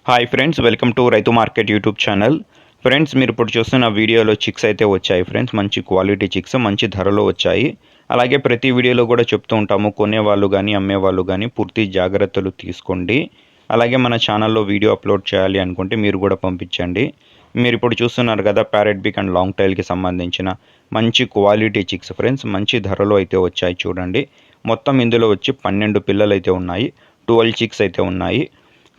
Hi friends, welcome to రైతు market YouTube channel. Friends, మీరు ఇప్పుడు చూస్తున్న వీడియోలో చిక్స్ అయితే వచ్చాయి ఫ్రెండ్స్. మంచి క్వాలిటీ చిక్స్ మంచి ధరలో వచ్చాయి. అలాగే ప్రతి వీడియోలో కూడా చెప్తూ ఉంటాము, కొనేవాళ్ళు కానీ అమ్మేవాళ్ళు కానీ పూర్తి జాగ్రత్తలు తీసుకోండి. అలాగే మన ఛానల్లో వీడియో అప్లోడ్ చేయాలి అనుకుంటే మీరు కూడా పంపించండి. మీరు ఇప్పుడు చూస్తున్నారు కదా, ప్యారెట్ బిక్ అండ్ లాంగ్ టైల్కి సంబంధించిన మంచి క్వాలిటీ చిక్స్ ఫ్రెండ్స్. మంచి ధరలో అయితే వచ్చాయి చూడండి. మొత్తం ఇందులో వచ్చి 12 పిల్లలు అయితే ఉన్నాయి. 12 చిక్స్ అయితే ఉన్నాయి.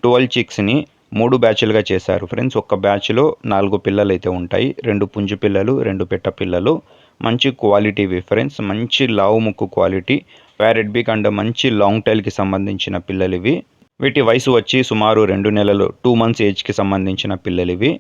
12 చిక్స్ని 3 బ్యాచ్లుగా చేశారు ఫ్రెండ్స్. ఒక్క బ్యాచ్లో 4 పిల్లలు అయితే ఉంటాయి. 2 పుంజు పిల్లలు, 2 పెట్ట పిల్లలు. మంచి క్వాలిటీవి ఫ్రెండ్స్. మంచి లావు ముక్కు క్వాలిటీ ప్యారెట్ బిక్ అండ్ మంచి లాంగ్ టైల్కి సంబంధించిన పిల్లలు ఇవి. వీటి వయసు వచ్చి సుమారు 2 నెలలు, 2 మంత్స్ ఏజ్కి సంబంధించిన పిల్లలు ఇవి.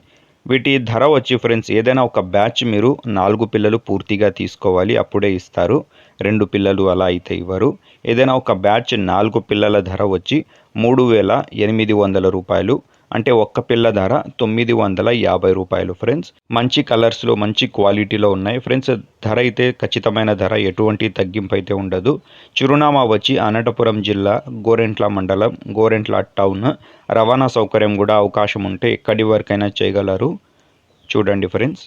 వీటి ధర వచ్చి ఫ్రెండ్స్, ఏదైనా ఒక బ్యాచ్ మీరు 4 పిల్లలు పూర్తిగా తీసుకోవాలి, అప్పుడే ఇస్తారు. 2 పిల్లలు అలా అయితే ఇవ్వరు. ఏదైనా ఒక బ్యాచ్ 4 పిల్లల ధర వచ్చి 3,800 రూపాయలు. అంటే ఒక్క పిల్ల ధర 950 రూపాయలు ఫ్రెండ్స్. మంచి కలర్స్లో మంచి క్వాలిటీలో ఉన్నాయి ఫ్రెండ్స్. ధర అయితే ఖచ్చితమైన ధర, ఎటువంటి తగ్గింపు అయితే ఉండదు. చిరునామా వచ్చి అనంతపురం జిల్లా, గోరెంట్ల మండలం, గోరెంట్ల టౌన్. రవాణా సౌకర్యం కూడా అవకాశం ఉంటే ఎక్కడి వరకైనా చేయగలరు. చూడండి ఫ్రెండ్స్.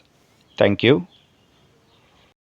Thank you.